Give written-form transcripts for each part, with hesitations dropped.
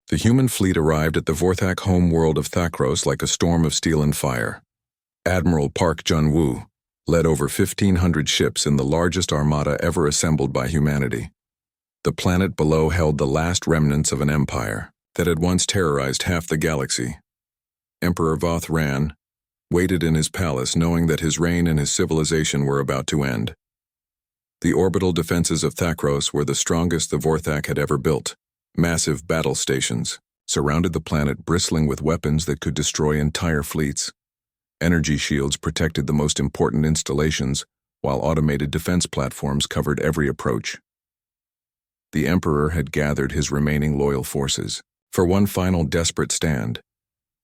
The human fleet arrived at the Vorthak home world of Thakros like a storm of steel and fire. Admiral Park Jun-woo led over 1,500 ships in the largest armada ever assembled by humanity. The planet below held the last remnants of an empire that had once terrorized half the galaxy. Emperor Voth Ran waited in his palace knowing that his reign and his civilization were about to end. The orbital defenses of Thakros were the strongest the Vorthak had ever built. Massive battle stations surrounded the planet, bristling with weapons that could destroy entire fleets. Energy shields protected the most important installations, while automated defense platforms covered every approach. The Emperor had gathered his remaining loyal forces for one final desperate stand,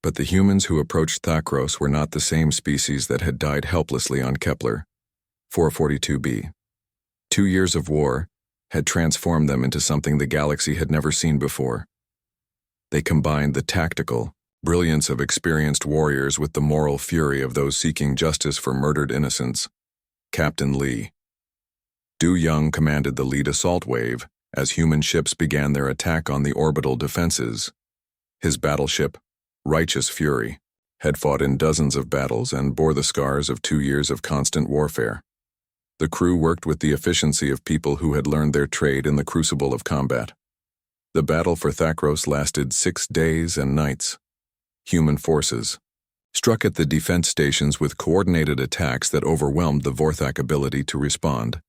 but the humans who approached Thakros were not the same species that had died helplessly on Kepler 442b. 2 years of war had transformed them into something the galaxy had never seen before. They combined the tactical brilliance of experienced warriors with the moral fury of those seeking justice for murdered innocents. Captain Lee Du Young commanded the lead assault wave as human ships began their attack on the orbital defenses. His battleship, Righteous Fury, had fought in dozens of battles and bore the scars of 2 years of constant warfare. The crew worked with the efficiency of people who had learned their trade in the crucible of combat. The battle for Thakros lasted 6 days and nights. Human forces struck at the defense stations with coordinated attacks that overwhelmed the Vorthak ability to respond.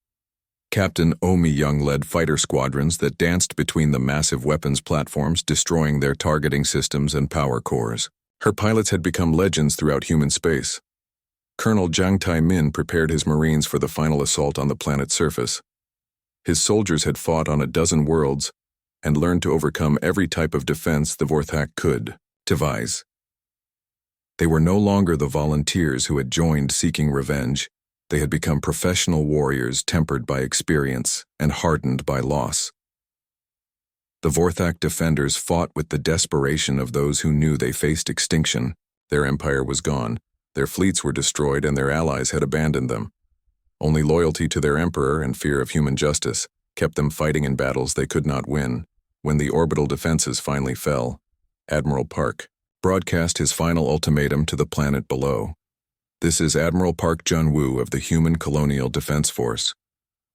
Captain Omi Young led fighter squadrons that danced between the massive weapons platforms, destroying their targeting systems and power cores. Her pilots had become legends throughout human space. Colonel Jiang Tai-min prepared his Marines for the final assault on the planet's surface. His soldiers had fought on a dozen worlds and learned to overcome every type of defense the Vorthak could devise. They were no longer the volunteers who had joined seeking revenge. They had become professional warriors tempered by experience and hardened by loss. The Vorthak defenders fought with the desperation of those who knew they faced extinction. Their empire was gone. Their fleets were destroyed and their allies had abandoned them. Only loyalty to their emperor and fear of human justice kept them fighting in battles they could not win. When the orbital defenses finally fell, Admiral Park broadcast his final ultimatum to the planet below. "This is Admiral Park Jun-woo of the Human Colonial Defense Force.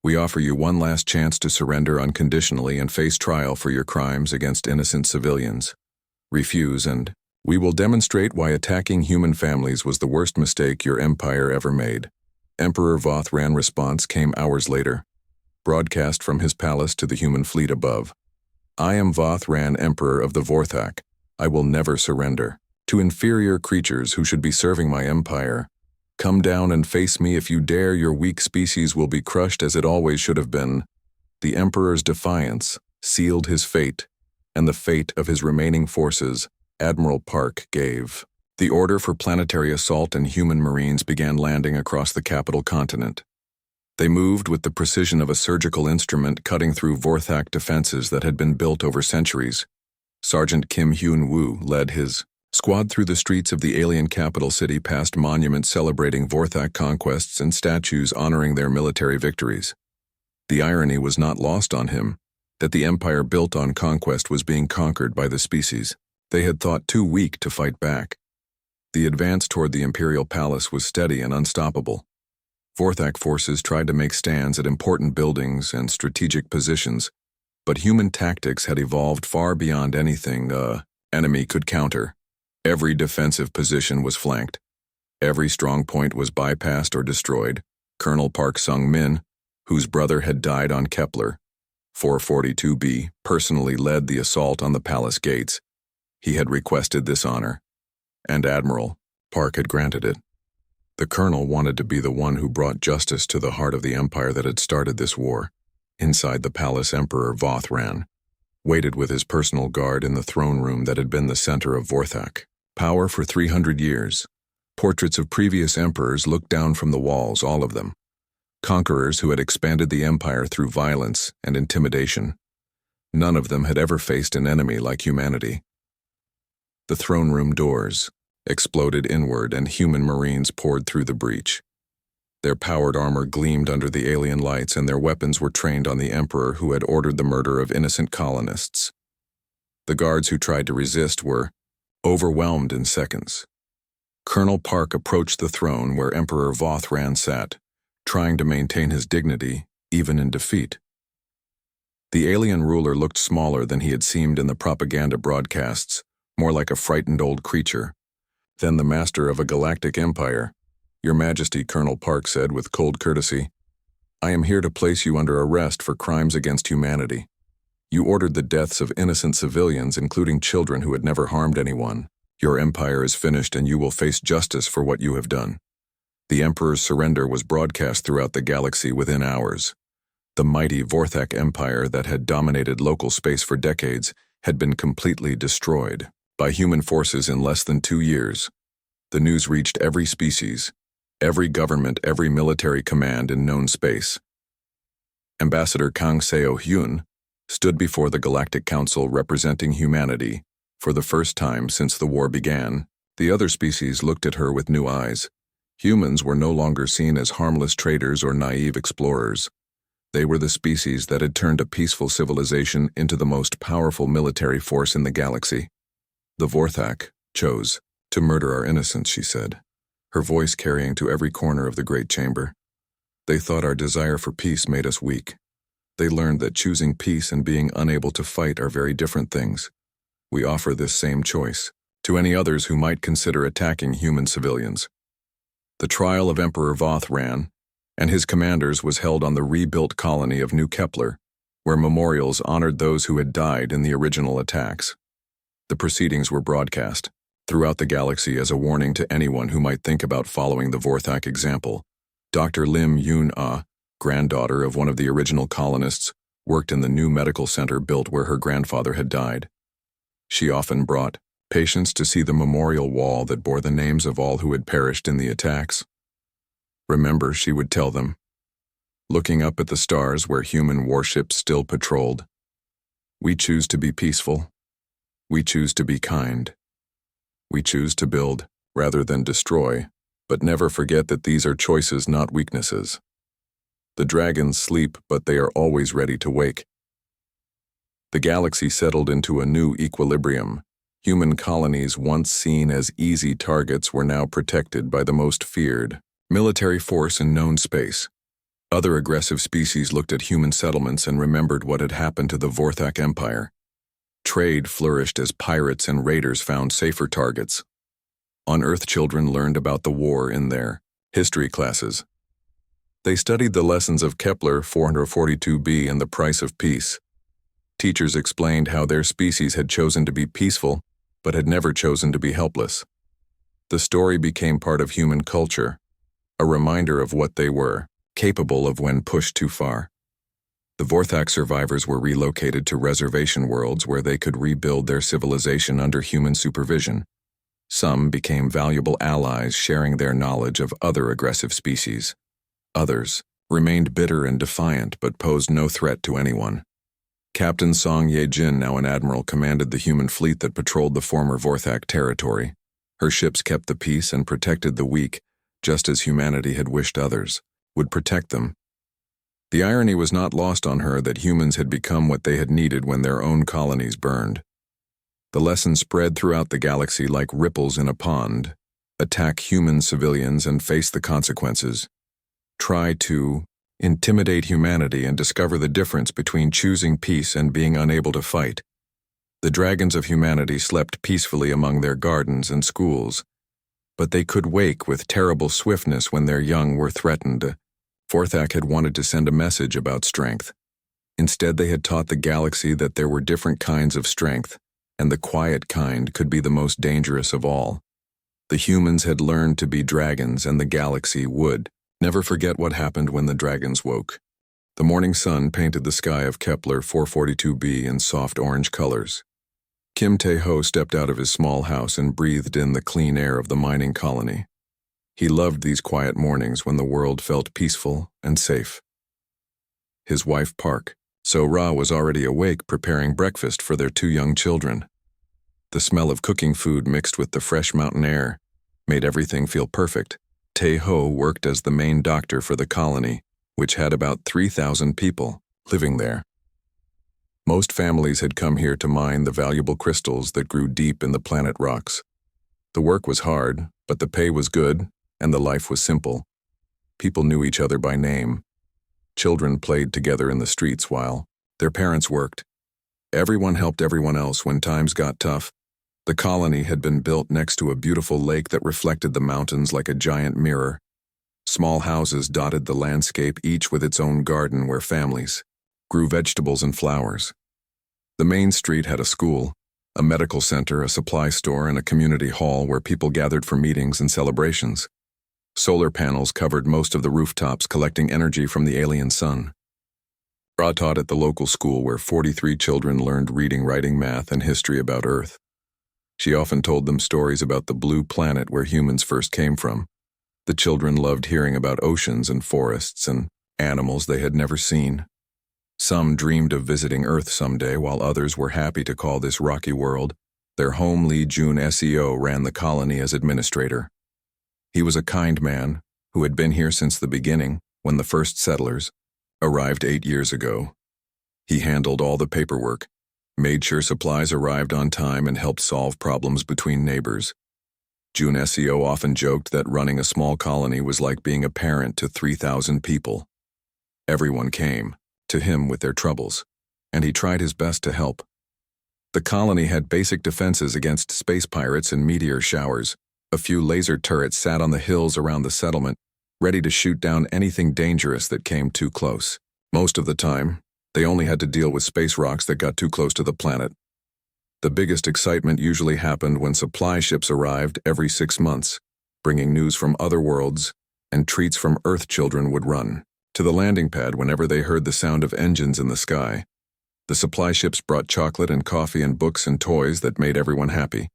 We offer you one last chance to surrender unconditionally and face trial for your crimes against innocent civilians. Refuse and we will demonstrate why attacking human families was the worst mistake your empire ever made." Emperor Voth Ran response came hours later, broadcast from his palace to the human fleet above. "I am Voth Ran, Emperor of the Vorthak. I will never surrender to inferior creatures who should be serving my empire. Come down and face me if you dare. Your weak species will be crushed as it always should have been." The Emperor's defiance sealed his fate, and the fate of his remaining forces. Admiral Park gave the order for planetary assault, and human Marines began landing across the capital continent. They moved with the precision of a surgical instrument, cutting through Vorthak defenses that had been built over centuries. Sergeant Kim Hyun-woo led his squad through the streets of the alien capital city, past monuments celebrating Vorthak conquests and statues honoring their military victories. The irony was not lost on him that the empire built on conquest was being conquered by the species they had thought too weak to fight back. The advance toward the imperial palace was steady and unstoppable. Vorthak forces tried to make stands at important buildings and strategic positions, but human tactics had evolved far beyond anything the enemy could counter. Every defensive position was flanked. Every strong point was bypassed or destroyed. Colonel Park Sung-min, whose brother had died on Kepler 442b, personally led the assault on the palace gates. He had requested this honor, and Admiral Park had granted it. The colonel wanted to be the one who brought justice to the heart of the empire that had started this war. Inside the palace, Emperor Voth Ran waited with his personal guard in the throne room that had been the center of Vorthak power for 300 years. Portraits of previous emperors looked down from the walls, all of them. Conquerors who had expanded the empire through violence and intimidation. None of them had ever faced an enemy like humanity. The throne room doors exploded inward and human Marines poured through the breach. Their powered armor gleamed under the alien lights, and their weapons were trained on the Emperor who had ordered the murder of innocent colonists. The guards who tried to resist were overwhelmed in seconds. Colonel Park approached the throne where Emperor Vothran sat, trying to maintain his dignity, even in defeat. The alien ruler looked smaller than he had seemed in the propaganda broadcasts, more like a frightened old creature. Then the master of a galactic empire. "Your Majesty," Colonel Park said with cold courtesy, "I am here to place you under arrest for crimes against humanity. You ordered the deaths of innocent civilians, including children who had never harmed anyone. Your empire is finished and you will face justice for what you have done." The Emperor's surrender was broadcast throughout the galaxy within hours. The mighty Vorthak Empire that had dominated local space for decades had been completely destroyed by human forces in less than 2 years. The news reached every species, every government, every military command in known space. Ambassador Kang Seo-hyun stood before the Galactic Council representing humanity. For the first time since the war began, the other species looked at her with new eyes. Humans were no longer seen as harmless traders or naive explorers. They were the species that had turned a peaceful civilization into the most powerful military force in the galaxy. "The Vorthak chose to murder our innocents," she said, her voice carrying to every corner of the great chamber. "They thought our desire for peace made us weak. They learned that choosing peace and being unable to fight are very different things. We offer this same choice to any others who might consider attacking human civilians." The trial of Emperor Vothran and his commanders was held on the rebuilt colony of New Kepler, where memorials honored those who had died in the original attacks. The proceedings were broadcast throughout the galaxy as a warning to anyone who might think about following the Vorthak example. Dr. Lim Yoon-ah, granddaughter of one of the original colonists, worked in the new medical center built where her grandfather had died. She often brought patients to see the memorial wall that bore the names of all who had perished in the attacks. "Remember," she would tell them, looking up at the stars where human warships still patrolled, "we choose to be peaceful. We choose to be kind. We choose to build rather than destroy, but never forget that these are choices, not weaknesses. The dragons sleep, but they are always ready to wake." The galaxy settled into a new equilibrium. Human colonies once seen as easy targets were now protected by the most feared military force in known space. Other aggressive species looked at human settlements and remembered what had happened to the Vorthak Empire. Trade flourished as pirates and raiders found safer targets. On Earth, children learned about the war in their history classes. They studied the lessons of Kepler 442b and the price of peace. Teachers explained how their species had chosen to be peaceful, but had never chosen to be helpless. The story became part of human culture, a reminder of what they were capable of when pushed too far. The Vorthak survivors were relocated to reservation worlds where they could rebuild their civilization under human supervision. Some became valuable allies, sharing their knowledge of other aggressive species. Others remained bitter and defiant but posed no threat to anyone. Captain Song Ye-jin, now an admiral, commanded the human fleet that patrolled the former Vorthak territory. Her ships kept the peace and protected the weak, just as humanity had wished others would protect them. The irony was not lost on her that humans had become what they had needed when their own colonies burned. The lesson spread throughout the galaxy like ripples in a pond. Attack human civilians and face the consequences. Try to intimidate humanity and discover the difference between choosing peace and being unable to fight. The dragons of humanity slept peacefully among their gardens and schools, but they could wake with terrible swiftness when their young were threatened. Vorthak had wanted to send a message about strength. Instead, they had taught the galaxy that there were different kinds of strength, and the quiet kind could be the most dangerous of all. The humans had learned to be dragons, and the galaxy would never forget what happened when the dragons woke. The morning sun painted the sky of Kepler 442b in soft orange colors. Kim Tae-ho stepped out of his small house and breathed in the clean air of the mining colony. He loved these quiet mornings when the world felt peaceful and safe. His wife Park So-ra was already awake preparing breakfast for their 2 young children. The smell of cooking food mixed with the fresh mountain air made everything feel perfect. Tae-ho worked as the main doctor for the colony, which had about 3,000 people living there. Most families had come here to mine the valuable crystals that grew deep in the planet rocks. The work was hard, but the pay was good, and the life was simple. People knew each other by name. Children played together in the streets while their parents worked. Everyone helped everyone else when times got tough. The colony had been built next to a beautiful lake that reflected the mountains like a giant mirror. Small houses dotted the landscape, each with its own garden where families grew vegetables and flowers. The main street had a school, a medical center, a supply store, and a community hall where people gathered for meetings and celebrations. Solar panels covered most of the rooftops, collecting energy from the alien sun. Ra taught at the local school where 43 children learned reading, writing, math, and history about Earth. She often told them stories about the blue planet where humans first came from. The children loved hearing about oceans and forests and animals they had never seen. Some dreamed of visiting Earth someday, while others were happy to call this rocky world their home. Lee Jun SEO ran the colony as administrator. He was a kind man who had been here since the beginning, when the first settlers arrived 8 years ago. He handled all the paperwork, made sure supplies arrived on time, and helped solve problems between neighbors. Jun SEO often joked that running a small colony was like being a parent to 3,000 people. Everyone came to him with their troubles, and he tried his best to help. The colony had basic defenses against space pirates and meteor showers. A few laser turrets sat on the hills around the settlement, ready to shoot down anything dangerous that came too close. Most of the time, they only had to deal with space rocks that got too close to the planet. The biggest excitement usually happened when supply ships arrived every 6 months, bringing news from other worlds, and treats from Earth children would run to the landing pad whenever they heard the sound of engines in the sky. The supply ships brought chocolate and coffee and books and toys that made everyone happy.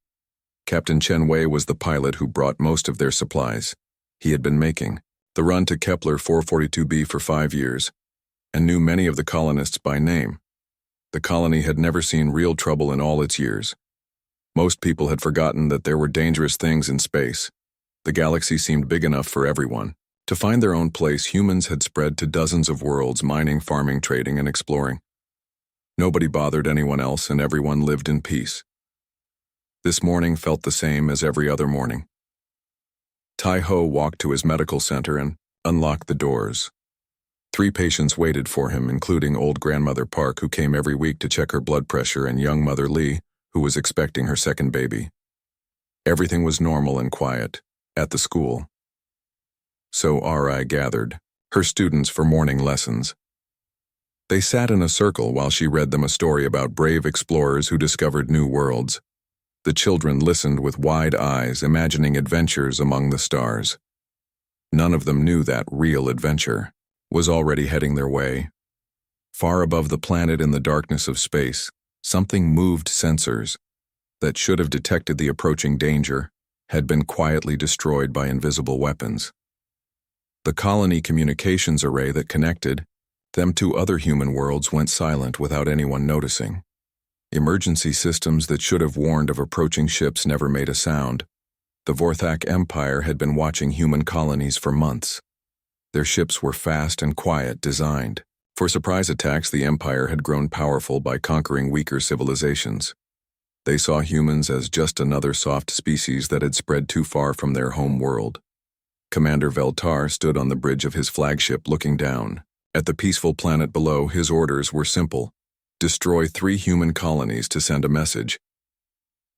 Captain Chen Wei was the pilot who brought most of their supplies. He had been making the run to Kepler 442b for 5 years, and knew many of the colonists by name. The colony had never seen real trouble in all its years. Most people had forgotten that there were dangerous things in space. The galaxy seemed big enough for everyone. To find their own place, humans had spread to dozens of worlds, mining, farming, trading, and exploring. Nobody bothered anyone else, and everyone lived in peace. This morning felt the same as every other morning. Tai Ho walked to his medical center and unlocked the doors. 3 patients waited for him, including old grandmother Park, who came every week to check her blood pressure, and young mother Lee, who was expecting her second baby. Everything was normal and quiet at the school. So Ri gathered her students for morning lessons. They sat in a circle while she read them a story about brave explorers who discovered new worlds. The children listened with wide eyes, imagining adventures among the stars. None of them knew that real adventure was already heading their way. Far above the planet in the darkness of space, something moved. Sensors that should have detected the approaching danger had been quietly destroyed by invisible weapons. The colony communications array that connected them to other human worlds went silent without anyone noticing. Emergency systems that should have warned of approaching ships never made a sound. The Vorthak Empire had been watching human colonies for months. Their ships were fast and quiet, designed for surprise attacks. The Empire had grown powerful by conquering weaker civilizations. They saw humans as just another soft species that had spread too far from their home world. Commander Veltar stood on the bridge of his flagship looking down at the peaceful planet below. His orders were simple: destroy 3 human colonies to send a message.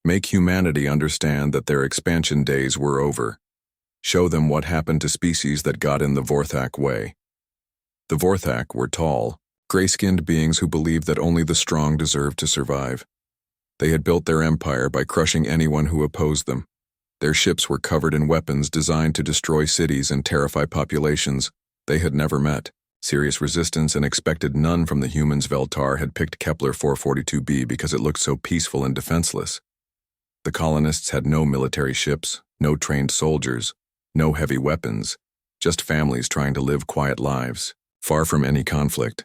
Make humanity understand that their expansion days were over. Show them what happened to species that got in the Vorthak way. The Vorthak were tall, gray-skinned beings who believed that only the strong deserved to survive. They had built their empire by crushing anyone who opposed them. Their ships were covered in weapons designed to destroy cities and terrify populations they had never met serious resistance and expected none from the humans. Veltar had picked Kepler 442b because it looked so peaceful and defenseless. The colonists had no military ships, no trained soldiers, no heavy weapons, just families trying to live quiet lives, far from any conflict.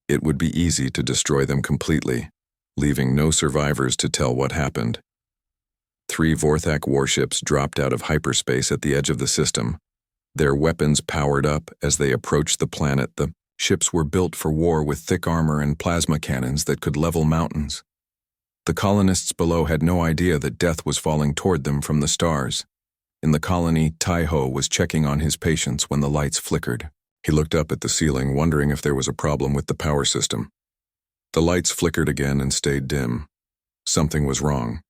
It would be easy to destroy them completely, leaving no survivors to tell what happened. 3 Vorthak warships dropped out of hyperspace at the edge of the system. Their weapons powered up as they approached the planet. The Ships were built for war with thick armor and plasma cannons that could level mountains. The colonists below had no idea that death was falling toward them from the stars. In the colony, Tai-Ho was checking on his patients when the lights flickered. He looked up at the ceiling, wondering if there was a problem with the power system. The lights flickered again and stayed dim. Something was wrong,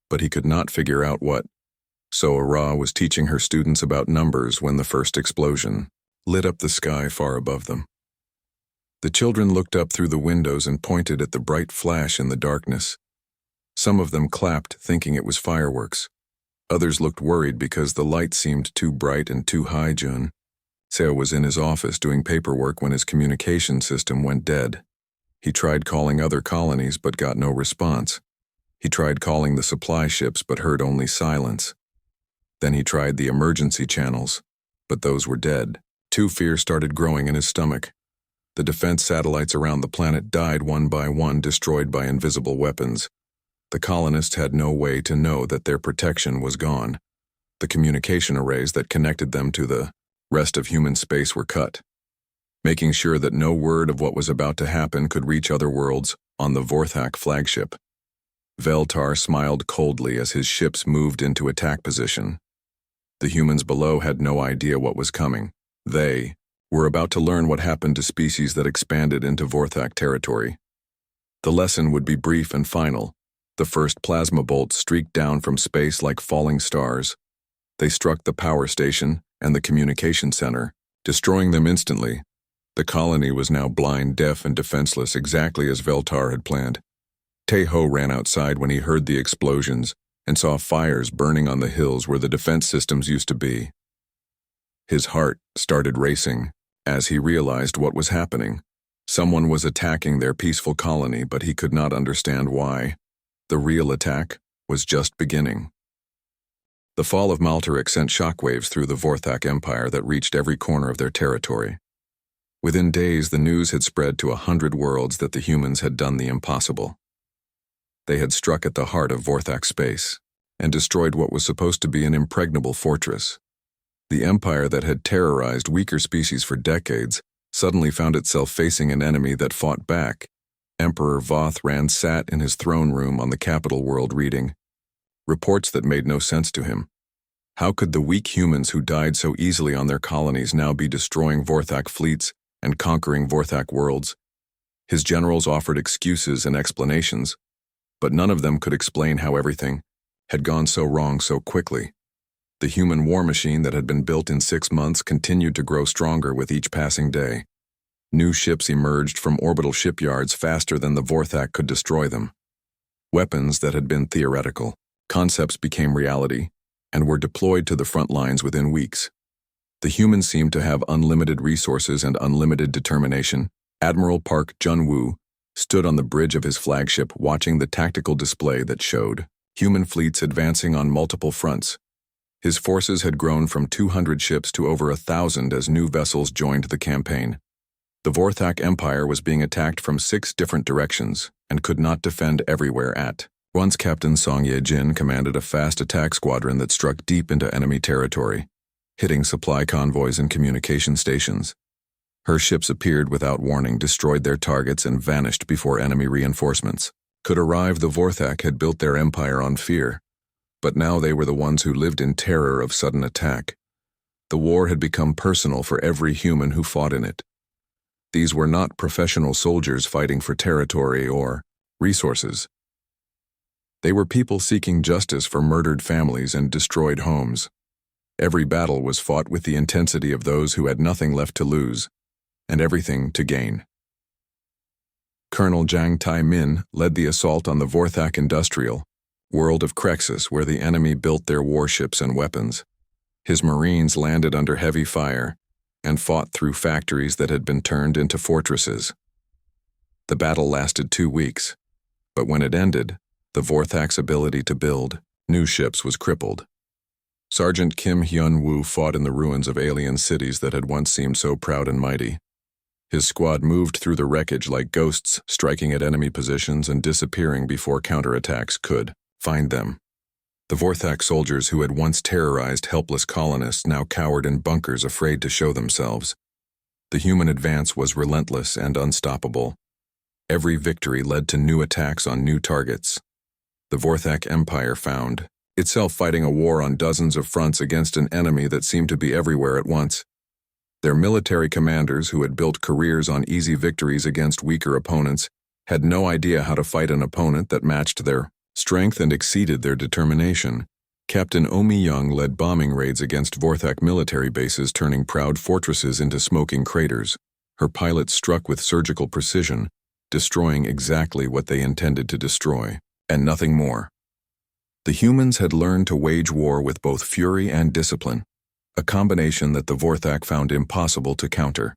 but he could not figure out what. So Ra was teaching her students about numbers when the first explosion lit up the sky far above them. The children looked up through the windows and pointed at the bright flash in the darkness. Some of them clapped, thinking it was fireworks. Others looked worried because the light seemed too bright and too high. Jun Seo was in his office doing paperwork when his communication system went dead. He tried calling other colonies but got no response. He tried calling the supply ships but heard only silence. Then he tried the emergency channels, but those were dead. Fear started growing in his stomach. The defense satellites around the planet died one by one, destroyed by invisible weapons. The colonists had no way to know that their protection was gone. The communication arrays that connected them to the rest of human space were cut, making sure that no word of what was about to happen could reach other worlds on the Vorthak flagship. Veltar smiled coldly as his ships moved into attack position. The humans below had no idea what was coming. They were about to learn what happened to species that expanded into Vorthak territory. The lesson would be brief and final. The first plasma bolts streaked down from space like falling stars. They struck the power station and the communication center, destroying them instantly. The colony was now blind, deaf, and defenseless, exactly as Veltar had planned. Tai-Ho ran outside when he heard the explosions and saw fires burning on the hills where the defense systems used to be. His heart started racing as he realized what was happening. Someone was attacking their peaceful colony, but he could not understand why. The real attack was just beginning. The fall of Maltarik sent shockwaves through the Vorthak Empire that reached every corner of their territory. Within days, the news had spread to 100 worlds that the humans had done the impossible. They had struck at the heart of Vorthak space and destroyed what was supposed to be an impregnable fortress. The empire that had terrorized weaker species for decades suddenly found itself facing an enemy that fought back. Emperor Vothran sat in his throne room on the capital world reading reports that made no sense to him. How could the weak humans who died so easily on their colonies now be destroying Vorthak fleets and conquering Vorthak worlds? His generals offered excuses and explanations, but none of them could explain how everything had gone so wrong so quickly. The human war machine that had been built in 6 months continued to grow stronger with each passing day. New ships emerged from orbital shipyards faster than the Vorthak could destroy them. Weapons that had been theoretical concepts became reality and were deployed to the front lines within weeks. The humans seemed to have unlimited resources and unlimited determination. Admiral Park Jun-woo stood on the bridge of his flagship watching the tactical display that showed human fleets advancing on multiple fronts. His forces had grown from 200 ships to over 1,000 as new vessels joined the campaign. The Vorthak Empire was being attacked from 6 different directions and could not defend everywhere at once. Captain Song Ye-jin commanded a fast attack squadron that struck deep into enemy territory, hitting supply convoys and communication stations. Her ships appeared without warning, destroyed their targets, and vanished before enemy reinforcements could arrive. The Vorthak had built their empire on fear, but now they were the ones who lived in terror of sudden attack. The war had become personal for every human who fought in it. These were not professional soldiers fighting for territory or resources. They were people seeking justice for murdered families and destroyed homes. Every battle was fought with the intensity of those who had nothing left to lose and everything to gain. Colonel Jang Tai-min led the assault on the Vorthak industrial world of Crexus, where the enemy built their warships and weapons. His marines landed under heavy fire and fought through factories that had been turned into fortresses. The battle lasted 2 weeks, but when it ended, the Vorthak's ability to build new ships was crippled. Sergeant Kim Hyun-woo fought in the ruins of alien cities that had once seemed so proud and mighty. His squad moved through the wreckage like ghosts, striking at enemy positions and disappearing before counterattacks could find them. The Vorthak soldiers who had once terrorized helpless colonists now cowered in bunkers, afraid to show themselves. The human advance was relentless and unstoppable. Every victory led to new attacks on new targets. The Vorthak Empire found itself fighting a war on dozens of fronts against an enemy that seemed to be everywhere at once. Their military commanders, who had built careers on easy victories against weaker opponents, had no idea how to fight an opponent that matched their strength and exceeded their determination. Captain Omi Young led bombing raids against Vorthak military bases, turning proud fortresses into smoking craters. Her pilots struck with surgical precision, destroying exactly what they intended to destroy, and nothing more. The humans had learned to wage war with both fury and discipline, a combination that the Vorthak found impossible to counter.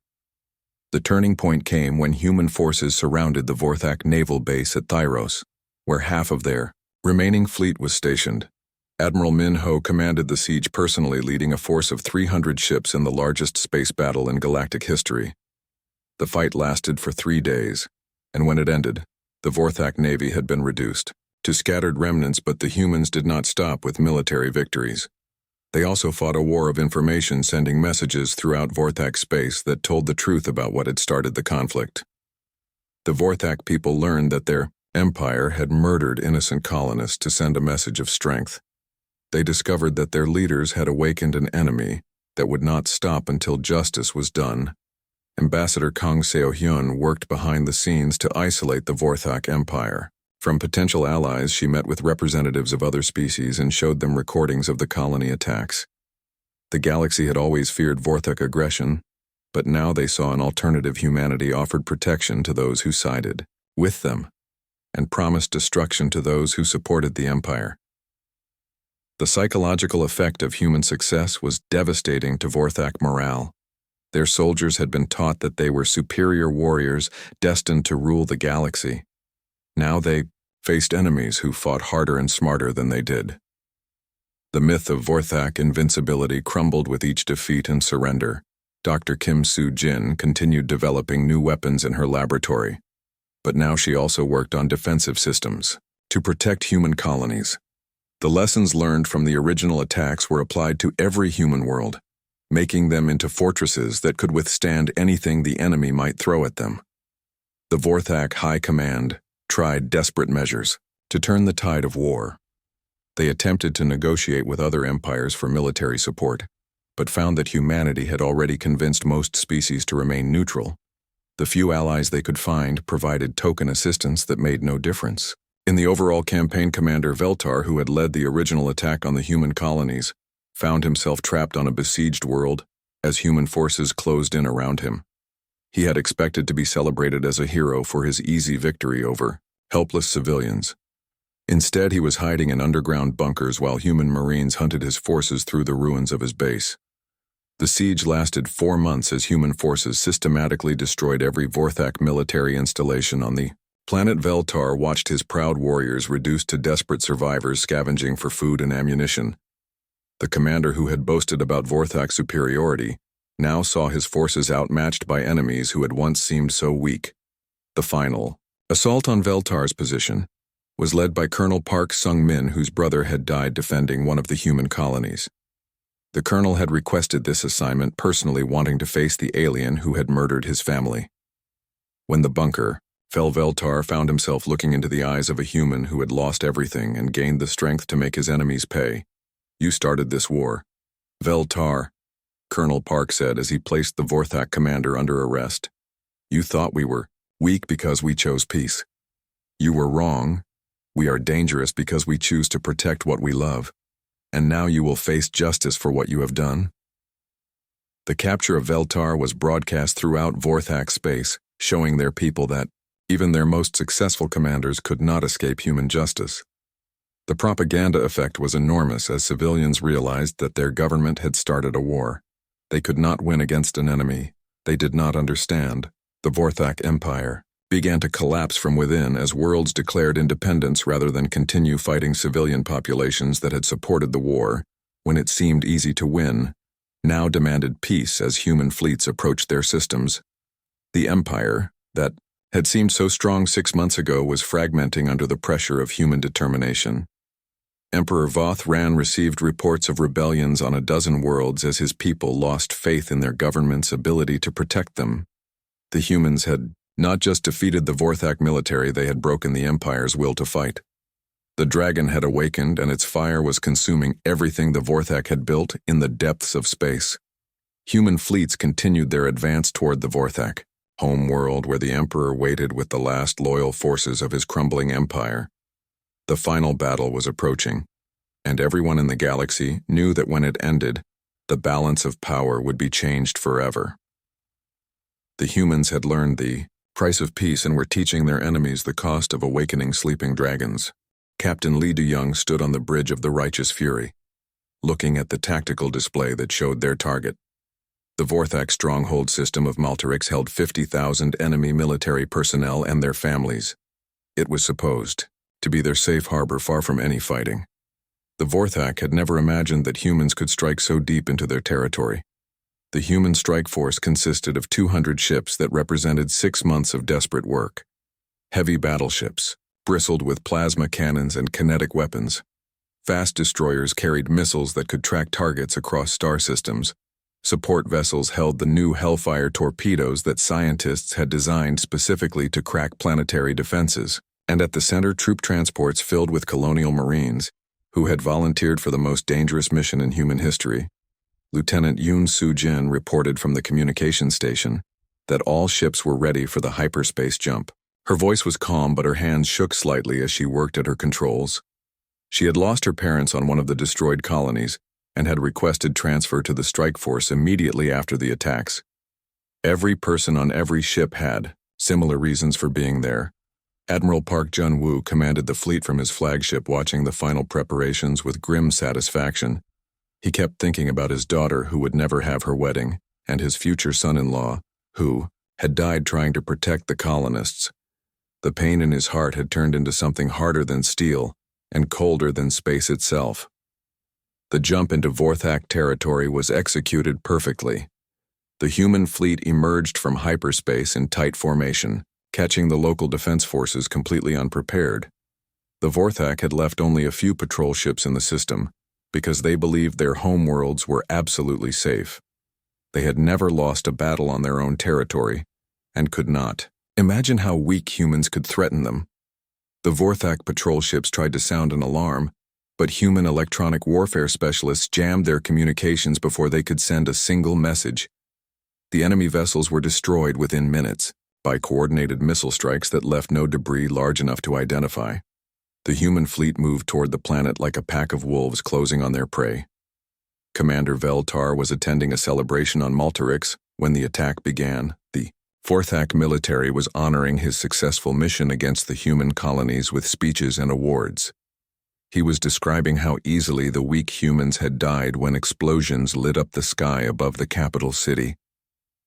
The turning point came when human forces surrounded the Vorthak naval base at Thyros, where half of their remaining fleet was stationed. Admiral Min Ho commanded the siege personally, leading a force of 300 ships in the largest space battle in galactic history. The fight lasted for 3 days, and when it ended, the Vorthak navy had been reduced to scattered remnants, but the humans did not stop with military victories. They also fought a war of information, sending messages throughout Vorthak space that told the truth about what had started the conflict. The Vorthak people learned that their empire had murdered innocent colonists to send a message of strength. They discovered that their leaders had awakened an enemy that would not stop until justice was done. Ambassador Kang Seo-hyun worked behind the scenes to isolate the Vorthak Empire. From potential allies, she met with representatives of other species and showed them recordings of the colony attacks. The galaxy had always feared Vorthak aggression, but now they saw an alternative humanity offered protection to those who sided with them and promised destruction to those who supported the empire. The psychological effect of human success was devastating to Vorthak morale. Their soldiers had been taught that they were superior warriors destined to rule the galaxy. Now they faced enemies who fought harder and smarter than they did. The myth of Vorthak invincibility crumbled with each defeat and surrender. Dr. Kim Soo-jin continued developing new weapons in her laboratory, but now she also worked on defensive systems to protect human colonies. The lessons learned from the original attacks were applied to every human world, making them into fortresses that could withstand anything the enemy might throw at them. The Vorthak High Command tried desperate measures to turn the tide of war. They attempted to negotiate with other empires for military support, but found that humanity had already convinced most species to remain neutral. The few allies they could find provided token assistance that made no difference. In the overall campaign, Commander Veltar, who had led the original attack on the human colonies, found himself trapped on a besieged world as human forces closed in around him. He had expected to be celebrated as a hero for his easy victory over helpless civilians. Instead, he was hiding in underground bunkers while human marines hunted his forces through the ruins of his base. The siege lasted 4 months as human forces systematically destroyed every Vorthak military installation on the planet. Veltar watched his proud warriors reduced to desperate survivors scavenging for food and ammunition. The commander who had boasted about Vorthak superiority now saw his forces outmatched by enemies who had once seemed so weak. The final assault on Veltar's position was led by Colonel Park Sung-min, whose brother had died defending one of the human colonies. The colonel had requested this assignment, personally wanting to face the alien who had murdered his family. When the bunker fell, Veltar found himself looking into the eyes of a human who had lost everything and gained the strength to make his enemies pay. "You started this war, Veltar," Colonel Park said as he placed the Vorthak commander under arrest. "You thought we were weak because we chose peace. You were wrong. We are dangerous because we choose to protect what we love. And now you will face justice for what you have done." The capture of Veltar was broadcast throughout Vorthak space, showing their people that even their most successful commanders could not escape human justice. The propaganda effect was enormous as civilians realized that their government had started a war. They could not win against an enemy they did not understand. The Vorthak Empire began to collapse from within as worlds declared independence rather than continue fighting civilian populations that had supported the war when it seemed easy to win, now demanded peace as human fleets approached their systems. The empire, that had seemed so strong 6 months ago, was fragmenting under the pressure of human determination. Emperor Vothran received reports of rebellions on a dozen worlds as his people lost faith in their government's ability to protect them. The humans had not just defeated the Vorthak military, they had broken the Empire's will to fight. The dragon had awakened, and its fire was consuming everything the Vorthak had built in the depths of space. Human fleets continued their advance toward the Vorthak, home world where the Emperor waited with the last loyal forces of his crumbling empire. The final battle was approaching, and everyone in the galaxy knew that when it ended, the balance of power would be changed forever. The humans had learned the price of peace and were teaching their enemies the cost of awakening sleeping dragons. Captain Li Duyung stood on the bridge of the Righteous Fury, looking at the tactical display that showed their target. The Vorthak stronghold system of Maltarix held 50,000 enemy military personnel and their families. It was supposed to be their safe harbor far from any fighting. The Vorthak had never imagined that humans could strike so deep into their territory. The human strike force consisted of 200 ships that represented 6 months of desperate work. Heavy battleships, bristled with plasma cannons and kinetic weapons. Fast destroyers carried missiles that could track targets across star systems. Support vessels held the new Hellfire torpedoes that scientists had designed specifically to crack planetary defenses. And at the center, troop transports filled with colonial marines, who had volunteered for the most dangerous mission in human history. Lieutenant Yoon Soo-jin reported from the communication station that all ships were ready for the hyperspace jump. Her voice was calm, but her hands shook slightly as she worked at her controls. She had lost her parents on one of the destroyed colonies and had requested transfer to the strike force immediately after the attacks. Every person on every ship had similar reasons for being there. Admiral Park Jun-woo commanded the fleet from his flagship, watching the final preparations with grim satisfaction. He kept thinking about his daughter, who would never have her wedding, and his future son-in-law, who had died trying to protect the colonists. The pain in his heart had turned into something harder than steel and colder than space itself. The jump into Vorthak territory was executed perfectly. The human fleet emerged from hyperspace in tight formation, catching the local defense forces completely unprepared. The Vorthak had left only a few patrol ships in the system, because they believed their homeworlds were absolutely safe. They had never lost a battle on their own territory, and could not. Imagine how weak humans could threaten them. The Vorthak patrol ships tried to sound an alarm, but human electronic warfare specialists jammed their communications before they could send a single message. The enemy vessels were destroyed within minutes by coordinated missile strikes that left no debris large enough to identify. The human fleet moved toward the planet like a pack of wolves closing on their prey. Commander Veltar was attending a celebration on Maltarix when the attack began. The Vorthak military was honoring his successful mission against the human colonies with speeches and awards. He was describing how easily the weak humans had died when explosions lit up the sky above the capital city.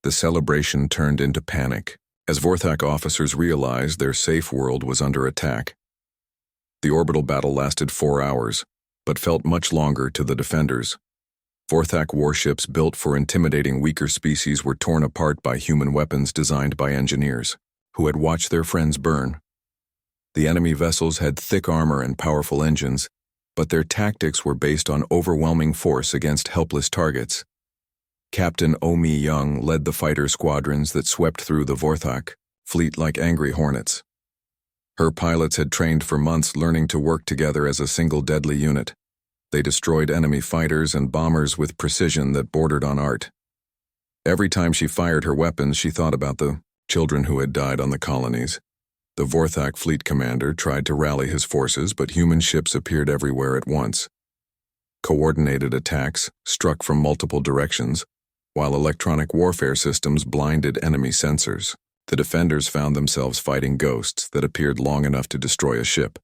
The celebration turned into panic as Vorthak officers realized their safe world was under attack. The orbital battle lasted 4 hours, but felt much longer to the defenders. Vorthak warships built for intimidating weaker species were torn apart by human weapons designed by engineers, who had watched their friends burn. The enemy vessels had thick armor and powerful engines, but their tactics were based on overwhelming force against helpless targets. Captain Oh Mi-young led the fighter squadrons that swept through the Vorthak fleet like angry hornets. Her pilots had trained for months, learning to work together as a single deadly unit. They destroyed enemy fighters and bombers with precision that bordered on art. Every time she fired her weapons, she thought about the children who had died on the colonies. The Vorthak fleet commander tried to rally his forces, but human ships appeared everywhere at once. Coordinated attacks struck from multiple directions, while electronic warfare systems blinded enemy sensors. The defenders found themselves fighting ghosts that appeared long enough to destroy a ship,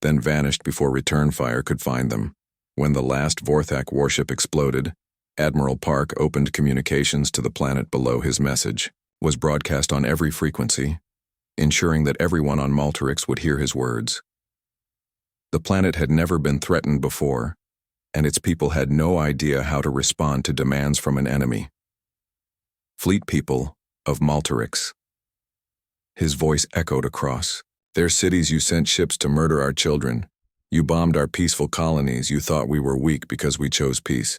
then vanished before return fire could find them. When the last Vorthak warship exploded, Admiral Park opened communications to the planet below. His message was broadcast on every frequency, ensuring that everyone on Maltarix would hear his words. The planet had never been threatened before, and its people had no idea how to respond to demands from an enemy. Fleet people of Maltarix. His voice echoed across. Their cities, you sent ships to murder our children. You bombed our peaceful colonies. You thought we were weak because we chose peace.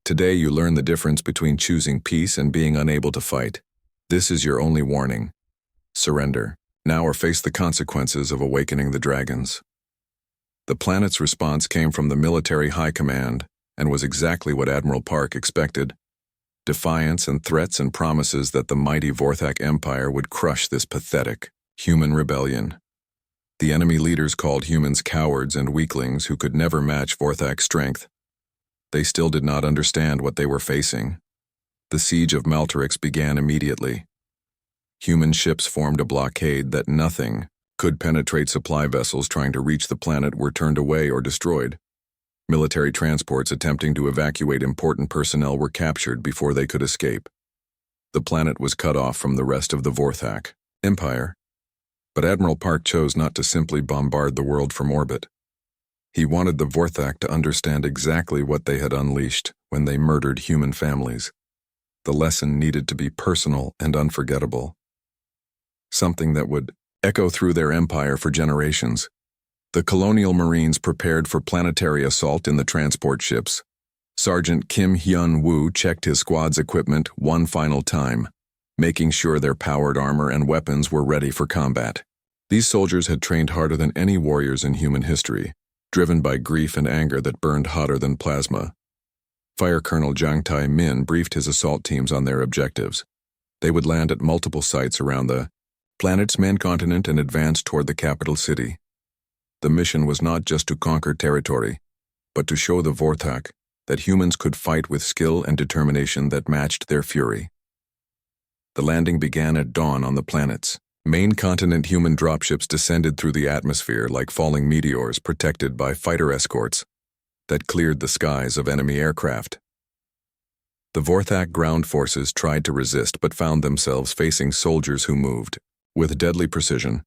Today you learn the difference between choosing peace and being unable to fight. This is your only warning. Surrender, now or face the consequences of awakening the dragons. The planet's response came from the military high command and was exactly what Admiral Park expected. Defiance and threats and promises that the mighty Vorthak Empire would crush this pathetic, human rebellion. The enemy leaders called humans cowards and weaklings who could never match Vorthak's strength. They still did not understand what they were facing. The siege of Maltorix began immediately. Human ships formed a blockade that nothing could penetrate. Supply vessels trying to reach the planet were turned away or destroyed. Military transports attempting to evacuate important personnel were captured before they could escape. The planet was cut off from the rest of the Vorthak Empire. But Admiral Park chose not to simply bombard the world from orbit. He wanted the Vorthak to understand exactly what they had unleashed when they murdered human families. The lesson needed to be personal and unforgettable. Something that would echo through their empire for generations. The colonial Marines prepared for planetary assault in the transport ships. Sergeant Kim Hyun-woo checked his squad's equipment one final time, making sure their powered armor and weapons were ready for combat. These soldiers had trained harder than any warriors in human history, driven by grief and anger that burned hotter than plasma. Fire Colonel Jang Tae-min briefed his assault teams on their objectives. They would land at multiple sites around the planet's main continent and advance toward the capital city. The mission was not just to conquer territory, but to show the Vorthak that humans could fight with skill and determination that matched their fury. The landing began at dawn on the planet's main continent. Human dropships descended through the atmosphere like falling meteors protected by fighter escorts that cleared the skies of enemy aircraft. The Vorthak ground forces tried to resist but found themselves facing soldiers who moved with deadly precision.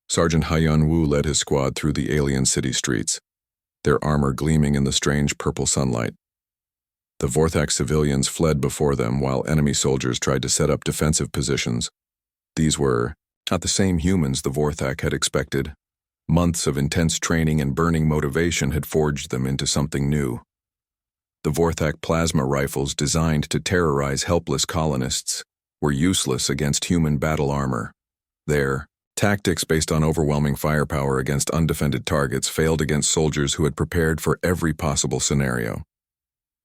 Sergeant Hyun-woo led his squad through the alien city streets, their armor gleaming in the strange purple sunlight. The Vorthak civilians fled before them while enemy soldiers tried to set up defensive positions. These were not the same humans the Vorthak had expected. Months of intense training and burning motivation had forged them into something new. The Vorthak plasma rifles designed to terrorize helpless colonists were useless against human battle armor. Their tactics based on overwhelming firepower against undefended targets failed against soldiers who had prepared for every possible scenario.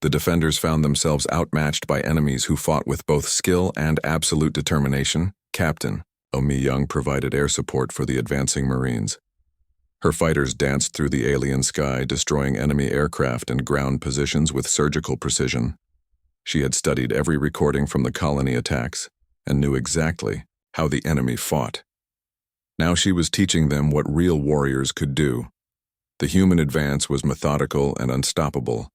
The defenders found themselves outmatched by enemies who fought with both skill and absolute determination. Captain Oh Mi-young provided air support for the advancing Marines. Her fighters danced through the alien sky, destroying enemy aircraft and ground positions with surgical precision. She had studied every recording from the colony attacks and knew exactly how the enemy fought. Now she was teaching them what real warriors could do. The human advance was methodical and unstoppable.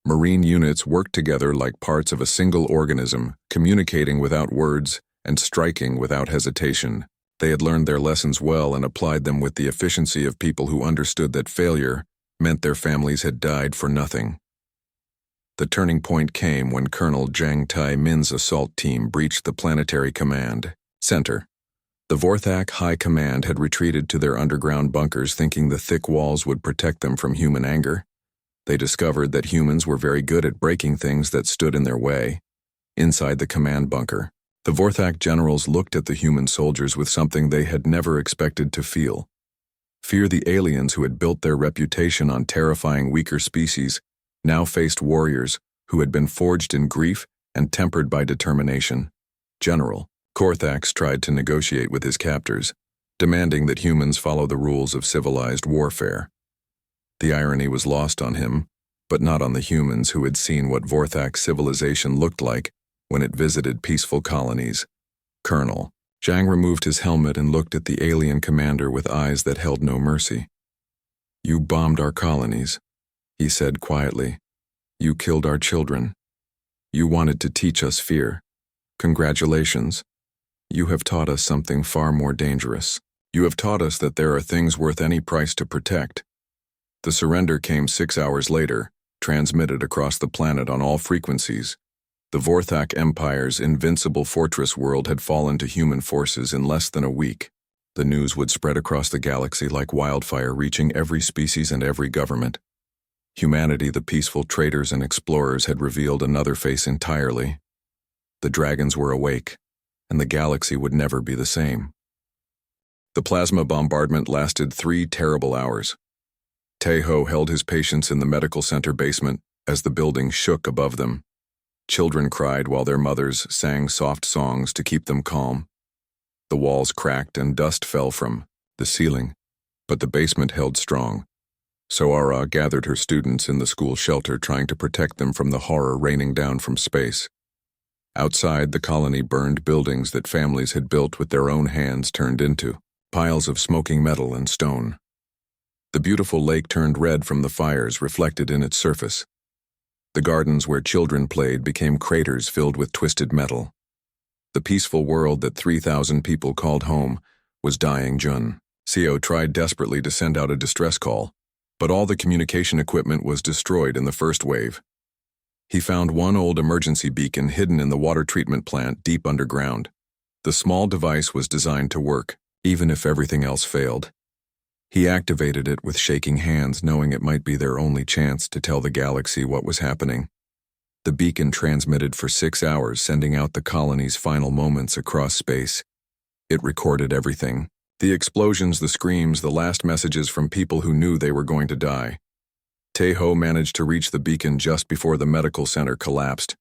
Marine units worked together like parts of a single organism, communicating without words and striking without hesitation. They had learned their lessons well and applied them with the efficiency of people who understood that failure meant their families had died for nothing. The turning point came when Colonel Jang Tae-min's assault team breached the planetary command center. The Vorthak High Command had retreated to their underground bunkers thinking the thick walls would protect them from human anger. They discovered that humans were very good at breaking things that stood in their way. Inside the command bunker, the Vorthak generals looked at the human soldiers with something they had never expected to feel. Fear. The aliens who had built their reputation on terrifying weaker species now faced warriors who had been forged in grief and tempered by determination. General Korthax tried to negotiate with his captors, demanding that humans follow the rules of civilized warfare. The irony was lost on him, but not on the humans who had seen what Vorthak civilization looked like when it visited peaceful colonies. Colonel Zhang removed his helmet and looked at the alien commander with eyes that held no mercy. "You bombed our colonies," he said quietly. "You killed our children. You wanted to teach us fear. Congratulations. You have taught us something far more dangerous. You have taught us that there are things worth any price to protect." The surrender came 6 hours later, transmitted across the planet on all frequencies. The Vorthak Empire's invincible fortress world had fallen to human forces in less than a week. The news would spread across the galaxy like wildfire, reaching every species and every government. Humanity, the peaceful traders and explorers, had revealed another face entirely. The dragons were awake, and the galaxy would never be the same. The plasma bombardment lasted 3 terrible hours. Tejo held his patients in the medical center basement as the building shook above them. Children cried while their mothers sang soft songs to keep them calm. The walls cracked and dust fell from the ceiling, but the basement held strong. Soara gathered her students in the school shelter, trying to protect them from the horror raining down from space. Outside, the colony burned buildings that families had built with their own hands turned into piles of smoking metal and stone. The beautiful lake turned red from the fires reflected in its surface. The gardens where children played became craters filled with twisted metal. The peaceful world that 3,000 people called home was dying. Jun Seo tried desperately to send out a distress call, but all the communication equipment was destroyed in the first wave. He found one old emergency beacon hidden in the water treatment plant deep underground. The small device was designed to work, even if everything else failed. He activated it with shaking hands, knowing it might be their only chance to tell the galaxy what was happening. The beacon transmitted for 6 hours, sending out the colony's final moments across space. It recorded everything. The explosions, the screams, the last messages from people who knew they were going to die. Tejo managed to reach the beacon just before the medical center collapsed.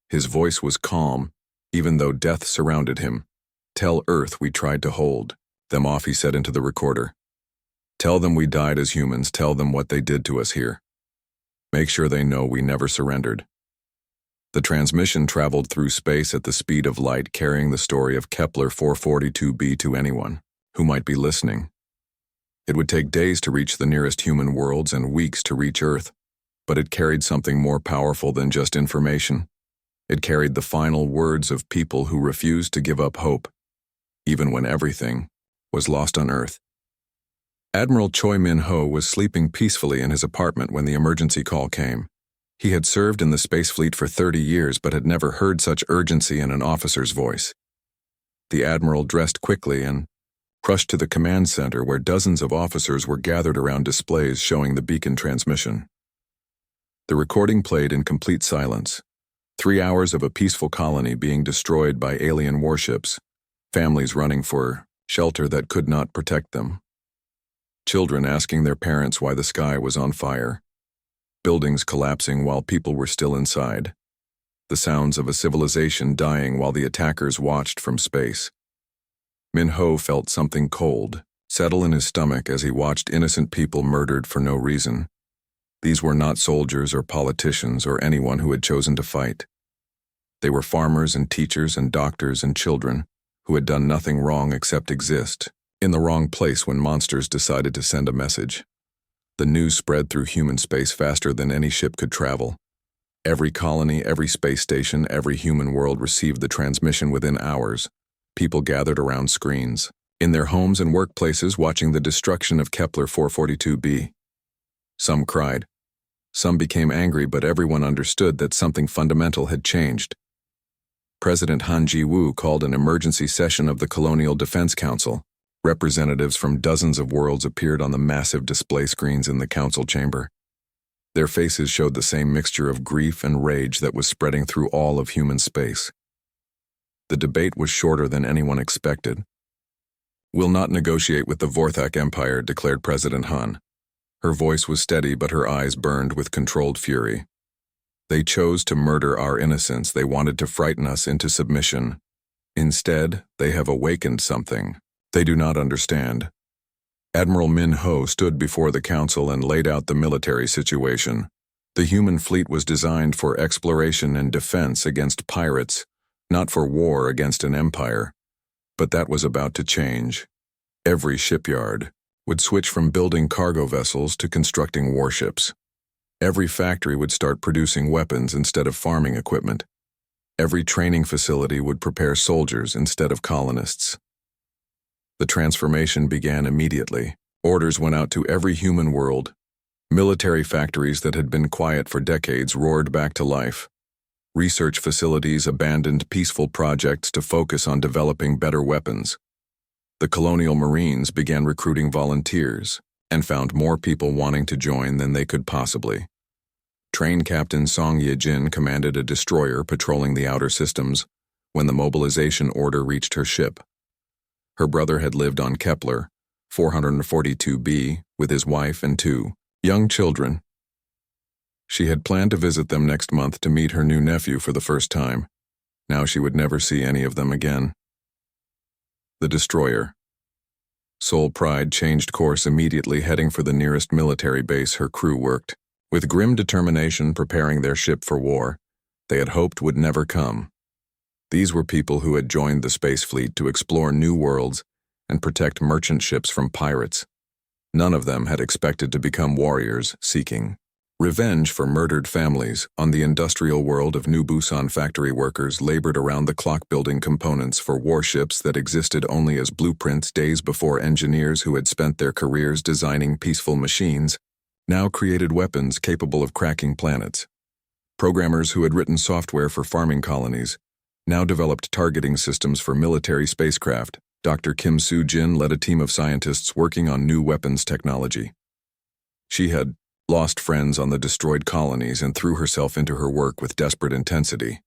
His voice was calm, even though death surrounded him. "Tell Earth we tried to hold them off," he said into the recorder. "Tell them we died as humans. Tell them what they did to us here. Make sure they know we never surrendered." The transmission traveled through space at the speed of light, carrying the story of Kepler 442b to anyone who might be listening. It would take days to reach the nearest human worlds and weeks to reach Earth, but it carried something more powerful than just information. It carried the final words of people who refused to give up hope, even when everything was lost on Earth. Admiral Choi Min-ho was sleeping peacefully in his apartment when the emergency call came. He had served in the space fleet for 30 years but had never heard such urgency in an officer's voice. The admiral dressed quickly and rushed to the command center where dozens of officers were gathered around displays showing the beacon transmission. The recording played in complete silence. 3 hours of a peaceful colony being destroyed by alien warships, families running for shelter that could not protect them, children asking their parents why the sky was on fire, buildings collapsing while people were still inside, the sounds of a civilization dying while the attackers watched from space. Min-ho felt something cold settle in his stomach as he watched innocent people murdered for no reason. These were not soldiers or politicians or anyone who had chosen to fight. They were farmers and teachers and doctors and children who had done nothing wrong except exist in the wrong place when monsters decided to send a message. The news spread through human space faster than any ship could travel. Every colony, every space station, every human world received the transmission within hours. People gathered around screens, in their homes and workplaces, watching the destruction of Kepler 442b. Some cried. Some became angry, but everyone understood that something fundamental had changed. President Han Ji-woo called an emergency session of the Colonial Defense Council. Representatives from dozens of worlds appeared on the massive display screens in the council chamber. Their faces showed the same mixture of grief and rage that was spreading through all of human space. The debate was shorter than anyone expected. "We'll not negotiate with the Vorthak Empire," declared President Han. Her voice was steady, but her eyes burned with controlled fury. "They chose to murder our innocents. They wanted to frighten us into submission. Instead, they have awakened something they do not understand." Admiral Min-ho stood before the council and laid out the military situation. The human fleet was designed for exploration and defense against pirates, not for war against an empire. But that was about to change. Every shipyard would switch from building cargo vessels to constructing warships. Every factory would start producing weapons instead of farming equipment. Every training facility would prepare soldiers instead of colonists. The transformation began immediately. Orders went out to every human world. Military factories that had been quiet for decades roared back to life. Research facilities abandoned peaceful projects to focus on developing better weapons. The colonial Marines began recruiting volunteers and found more people wanting to join than they could possibly. Train Captain Song Ye-jin commanded a destroyer patrolling the outer systems when the mobilization order reached her ship. Her brother had lived on Kepler 442b with his wife and 2 young children. She had planned to visit them next month to meet her new nephew for the first time. Now she would never see any of them again. The destroyer. Soul Pride changed course immediately, heading for the nearest military base her crew worked, with grim determination preparing their ship for war they had hoped would never come. These were people who had joined the space fleet to explore new worlds and protect merchant ships from pirates. None of them had expected to become warriors seeking revenge for murdered families. On the industrial world of New Busan, factory workers labored around the clock-building components for warships that existed only as blueprints days before engineers who had spent their careers designing peaceful machines now created weapons capable of cracking planets. Programmers who had written software for farming colonies now developed targeting systems for military spacecraft. Dr. Kim Soo-jin led a team of scientists working on new weapons technology. She had lost friends on the destroyed colonies and threw herself into her work with desperate intensity.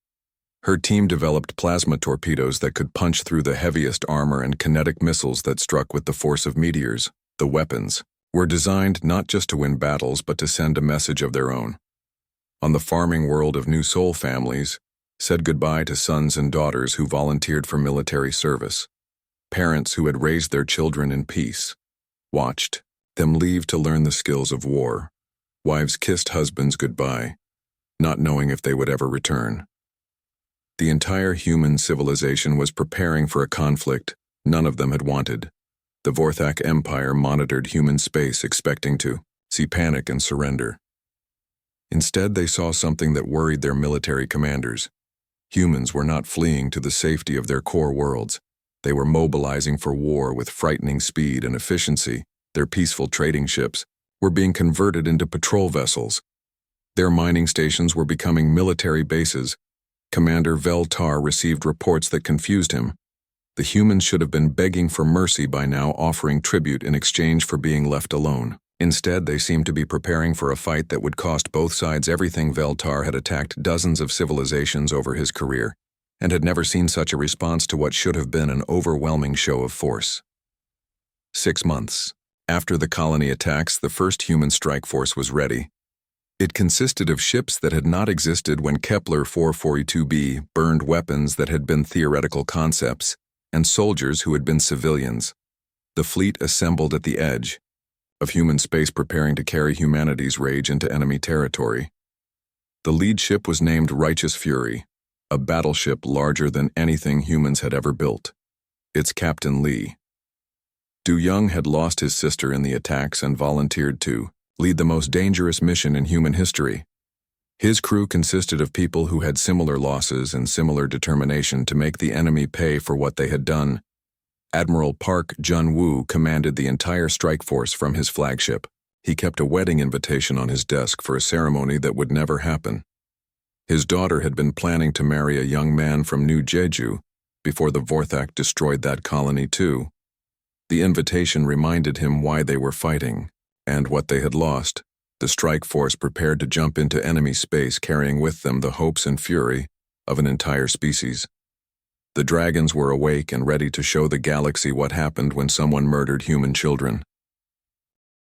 Her team developed plasma torpedoes that could punch through the heaviest armor and kinetic missiles that struck with the force of meteors. The weapons were designed not just to win battles but to send a message of their own. On the farming world of New Soul, families said goodbye to sons and daughters who volunteered for military service. Parents who had raised their children in peace watched them leave to learn the skills of war. Wives kissed husbands goodbye, not knowing if they would ever return. The entire human civilization was preparing for a conflict none of them had wanted. The Vorthak Empire monitored human space, expecting to see panic and surrender. Instead, they saw something that worried their military commanders. Humans were not fleeing to the safety of their core worlds. They were mobilizing for war with frightening speed and efficiency. Their peaceful trading ships were being converted into patrol vessels. Their mining stations were becoming military bases. Commander Veltar received reports that confused him. The humans should have been begging for mercy by now, offering tribute in exchange for being left alone. Instead, they seemed to be preparing for a fight that would cost both sides everything. Veltar had attacked dozens of civilizations over his career and had never seen such a response to what should have been an overwhelming show of force. 6 months after the colony attacks, the first human strike force was ready. It consisted of ships that had not existed when Kepler 442b burned, weapons that had been theoretical concepts, and soldiers who had been civilians. The fleet assembled at the edge of human space, preparing to carry humanity's rage into enemy territory. The lead ship was named Righteous Fury, a battleship larger than anything humans had ever built. Its captain, Lee Du Young, had lost his sister in the attacks and volunteered to lead the most dangerous mission in human history. His crew consisted of people who had similar losses and similar determination to make the enemy pay for what they had done. Admiral Park Jun-woo commanded the entire strike force from his flagship. He kept a wedding invitation on his desk for a ceremony that would never happen. His daughter had been planning to marry a young man from New Jeju before the Vorthak destroyed that colony too. The invitation reminded him why they were fighting and what they had lost. The strike force prepared to jump into enemy space, carrying with them the hopes and fury of an entire species. The dragons were awake and ready to show the galaxy what happened when someone murdered human children.